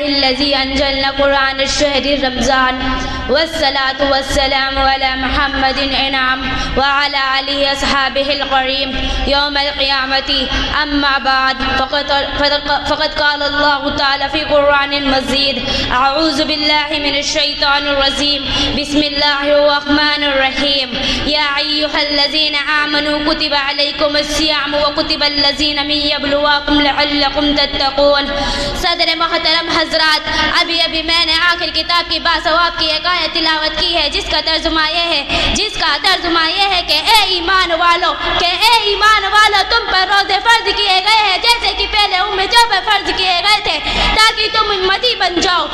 الذي أنزلنا قرآن الشهر رمضان والصلاة والسلام على محمد إنعام وعلى آله أصحابه الكريم يوم القيامة. أما بعد فقد قال الله تعالى في قرآن المجيد: أعوذ بالله من الشيطان الرجيم بسم الله الرحمن الرحيم. يا أيها الذين آمنوا كتب عليكم الصيام وكتب الذين من يبلوكم لعلكم تتقون. صدر محترم حضرات، ابھی میں نے آخر کتاب کی باثواب کی ایک آیت تلاوت کی ہے جس کا ترجمہ یہ ہے کہ اے ایمان والو تم پر روزے فرض کیے گئے ہیں جیسے کہ پہلے امتوں پر فرض کیے گئے تھے تاکہ تم امتی بن جاؤ.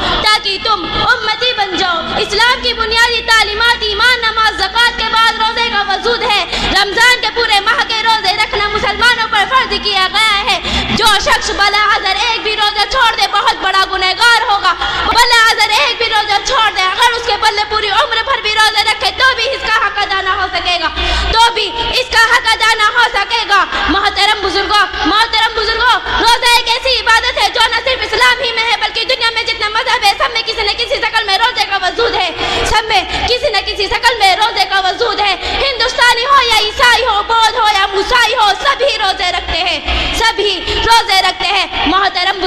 اسلام کی بنیادی تعلیمات ایمان، نماز، زکوٰۃ کے بعد روزے کا وجود ہے. رمضان کے پورے ماہ کے روزے رکھنا مسلمانوں پر فرض کیا گیا ہے. جو شخص بلا عذر ایک بھی روزہ چھوڑ دے بہت بڑا گنہگار ہوگا. بلا عذر ایک بھی روزہ چھوڑ دے، اگر اس کے بلے پوری عمر بھر بھی روزے رکھے تو بھی اس کا حق ادا نہ ہو سکے گا. محترم بزرگوں، روزہ ایک ایسی عبادت ہے جو نہ صرف اسلام ہی میں ہے بلکہ دنیا میں جتنے مذہب ہے سب میں کسی نہ کسی شکل میں روزے کا وجود ہے. ہندوستانی ہو یا عیسائی ہو، بودھ ہو یا موسائی ہو، سبھی روزے رکھتے ہیں. محترم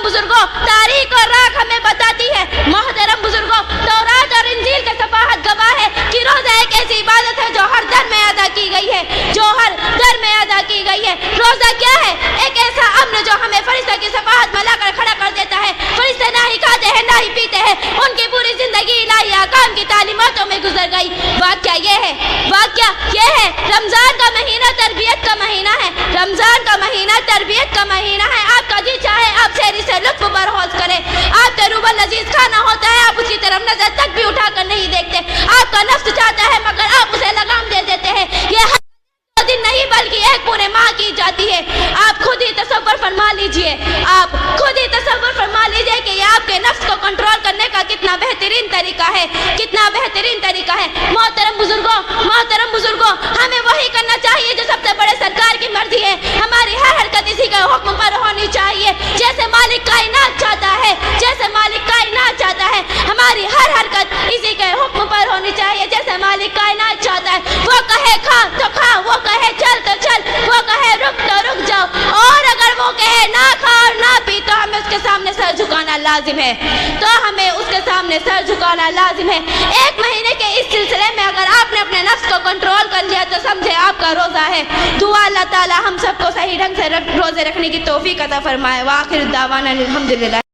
بزرگوں، تاریخ اور راہ ہمیں بتاتی ہے. محترم بزرگوں، تورات اور انجیل کے صفحات گواہ ہے کہ روزہ ایک ایسی عبادت ہے جو ہر در میں ادا کی گئی ہے. روزہ کیا ہے؟ ایک ایسا امن جو ہمیں فرشتہ کی صفحات میں لا کر کھڑا کر دیتا ہے. فرشتے نہ ہی کھاتے ہیں نہ ہی پیتے ہیں، ان کی پوری زندگی الہی احکام کی تعلیماتوں میں گزر گئی. واقعہ یہ ہے رمضان کا مہینہ تربیت کا مہینہ ہے. آپ کا جی چاہے آپ شہری سے لطف برحوث کریں. آپ کا روح لذیذ کھانا ہوتا ہے، آپ اس کی طرف نظر تک بھی اٹھا کر نہیں دیکھتے. آپ کا نفس چاہتا ہے مگر آپ اسے لگام دے دیتے ہیں. یہ ہر دن نہیں بلکہ ایک پورے ماہ کی جاتی ہے. آپ خود ہی تصور فرما لیجئے کہ یہ آپ کے نفس کو کنٹرول کرنے کا کتنا بہترین طریقہ ہے. محترم بزرگوں، ہمیں وہی کرنا چاہیے جو سب سے بڑے سرکار کی مرضی ہے. ہماری ہر حرکت اسی کے حکم پر ہونی چاہیے جیسے مالک کائنات چاہتا ہے. ہماری ہر حرکت اسی کے حکم پر ہونی چاہیے جیسے مالک کائنات چاہتا ہے. وہ کہے کھا تو کھا، وہ کہے چل تو چل، وہ کہے رک تو رک جاؤ، اور اگر وہ کہے نہ کھا اور نہ پی تو ہمیں اس کے سامنے سر جھکانا لازم ہے. ایک مہینے کے اس سلسلے میں اگر آپ نے اپنے نفس کو کنٹرول کر لیا تو سمجھے آپ کا روزہ ہے. دعا اللہ تعالی ہم سب کو صحیح ڈھنگ سے روزے رکھنے کی توفیق عطا فرمائے. وآخر دعوانا الحمدللہ.